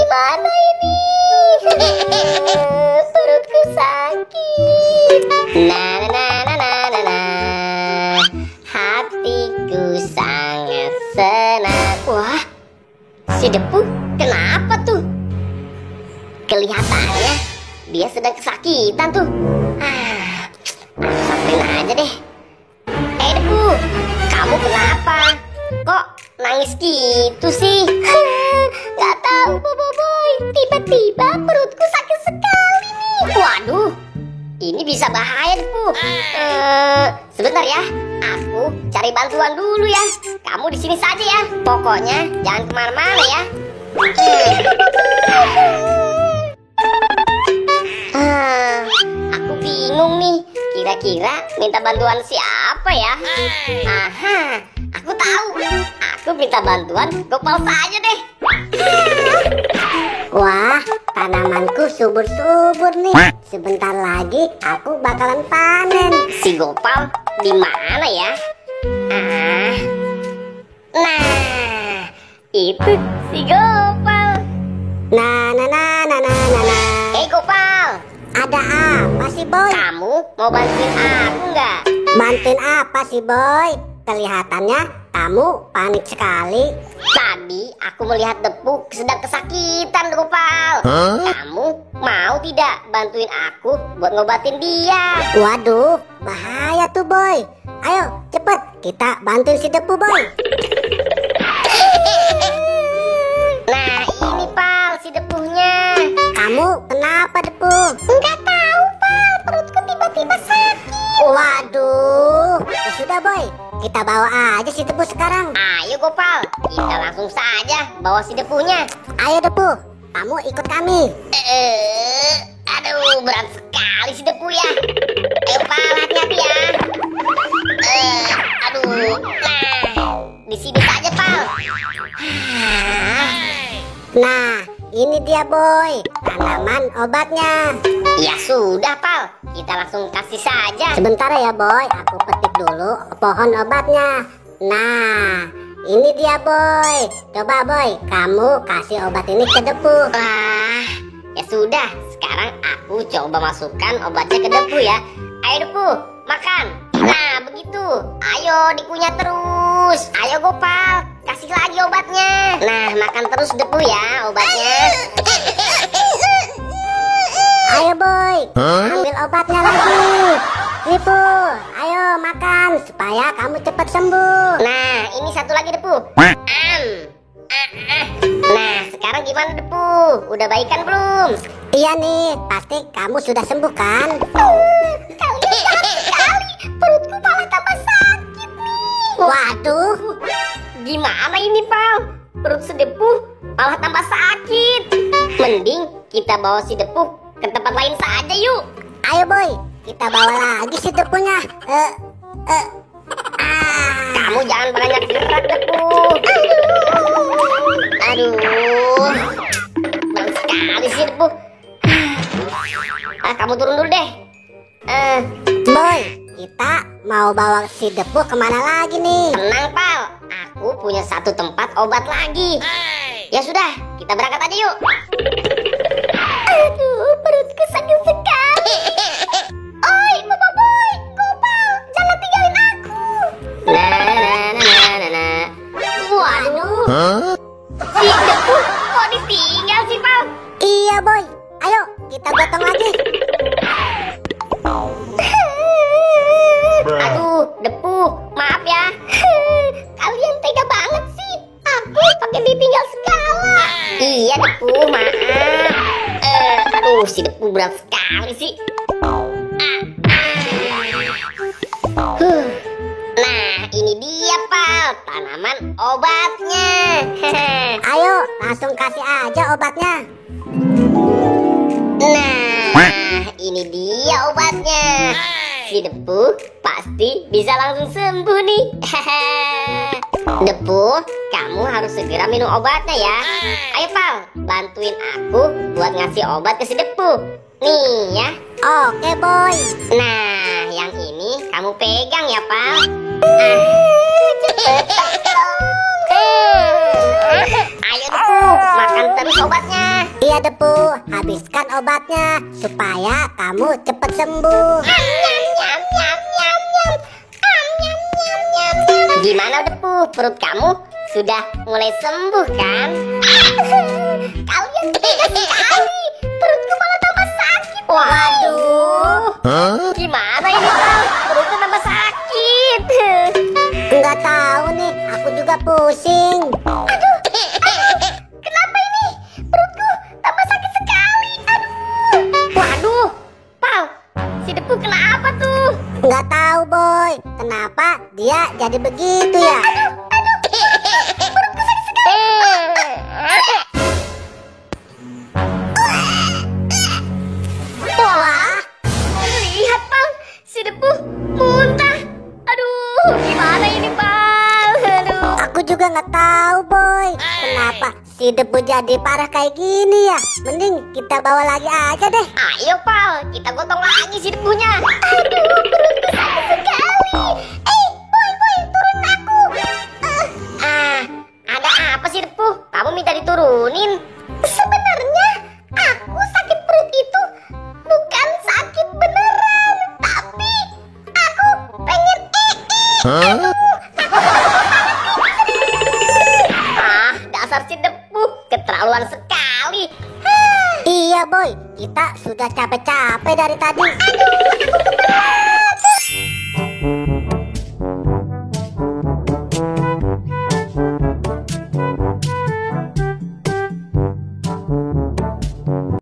Gimana ini? Perutku sakit. Na na na na na na. Hatiku sangat senang. Wah, si Depu kenapa tuh? Kelihatannya dia sedang kesakitan tuh. Aku samperin aja deh. Depu, kamu kenapa? Kok nangis gitu sih? Gak tahu, Boboiboy. Tiba-tiba perutku sakit sekali nih. Waduh, ini bisa bahaya, Depu. Sebentar ya, aku cari bantuan dulu ya. Kamu di sini saja ya. Pokoknya jangan kemana-mana ya. Aku bingung nih. Kira-kira minta bantuan siapa ya? Aha, aku tahu. Aku minta bantuan Gopal saja deh. Wah, tanamanku subur-subur nih. Sebentar lagi aku bakalan panen. Si Gopal di mana ya? Nah, itu si Gopal. Nah. Gopal, Ada apa sih, Boy? kamu mau bantuin aku nggak? Bantuin apa sih, Boy? Kelihatannya kamu panik sekali. Tadi aku melihat Depu sedang kesakitan, Gopal. Kamu mau tidak bantuin aku buat ngobatin dia? Waduh, bahaya tuh, Boy. Ayo, cepet kita bantuin si Depu, Boy. Nah, ini Pal, si Depunya. Kamu kenapa, Depu? Nggak tahu, Pal. Perutku tiba-tiba sakit. Waduh, ya sudah, Boy. Kita bawa aja si Depu sekarang. Ayo, Gopal. Kita langsung saja bawa si Depunya. Ayo, Depu. Kamu ikut kami. Aduh, berat sekali si Depu ya. Ayo, Pal, hati-hati ya. Aduh, nah, di sini saja, Pal. Nah, ini dia, Boy. Tanaman obatnya. Ya sudah, Pal. Kita langsung kasih saja. Sebentar ya, Boy. Aku petik dulu pohon obatnya. Nah, ini dia, Boy. Coba, Boy, kamu kasih obat ini ke Depu. Wah, ya sudah. Sekarang aku coba masukkan obatnya ke Depu ya. Ayo, Depu, makan. Nah, begitu. Ayo, dikunyah terus. Ayo, Gopal, kasih lagi obatnya. Nah, makan terus Depu ya obatnya. Ayo, Boy, ambil obatnya lagi. Depu, ayo makan supaya kamu cepat sembuh. Nah, ini satu lagi Depu. Nah, sekarang gimana Depu? Udah baikan belum? Iya nih, pasti kamu sudah sembuh kan? Kalian jahat sekali. Perutku malah tambah sakit nih. Waduh, Gimana ini, Pal? Perut si Depu malah tambah sakit. Mending kita bawa si Depu ke tempat lain saja yuk. ayo, Boy, kita bawa lagi si Depunya. Kamu jangan banyak gerak, Depu. Aduh, berat sekali sih Depu. Kamu turun dulu deh. Boy, kita mau bawa si Depu kemana lagi nih? Tenang, Pal. Aku punya satu tempat obat lagi. Ya sudah, kita berangkat aja yuk. Aduh, perutku sakit sekali. Oi, Boboiboy, Gopal, jangan tinggalin aku. Nah. Waduh. Si Depu kok ditinggal sih, Pal? Iya, Boy, ayo kita gotong lagi. Aduh, Depu, maaf ya. Kalian tega banget sih. Aku pakai ditinggal segala. Iya, Depu, maaf. Aduh, si Depu berat sekali sih. Nah, ini dia, Pal, tanaman obatnya. Ayo, langsung kasih aja obatnya. Nah, ini dia obatnya. Si Depu pasti bisa langsung sembuh nih. Depu, kamu harus segera minum obatnya ya. Ayo, Pal, bantuin aku buat ngasih obat ke si Depu. Nih ya. Oke, Boy. Nah, yang ini kamu pegang ya, Pal. Ayo, Depu, makan terus obatnya. Iya Depu, habiskan obatnya supaya kamu cepat sembuh. Gimana Depu, perut kamu sudah mulai sembuh kan? Kalian tega sekali, perutku malah tambah sakit. Waduh, gimana ini Pal? Perutku tambah sakit. Enggak tahu nih, aku juga pusing. Aduh, kenapa ini? Perutku tambah sakit sekali. Aduh, waduh, Pal, si Depu kenapa tuh? Enggak tahu boy, kenapa dia jadi begitu ya? Perutku sakit sekali. Wah, lihat Pal, si Depu muntah. Aduh, gimana ini Pal? Aduh. Aku juga nggak tahu boy, kenapa si Depu jadi parah kayak gini ya? Mending kita bawa lagi aja deh. Ayo Pal, kita gotong lagi si Depunya. Aduh, perutku sakit sekali. Boy, turunin aku. Ada apa sih Depu? Kamu minta diturunin? Sebenarnya aku sakit perut itu bukan sakit beneran, tapi aku pengen dasar si Depu, keterlaluan sekali. Iya boy, kita sudah capek-capek dari tadi. Aduh, aku kebelet.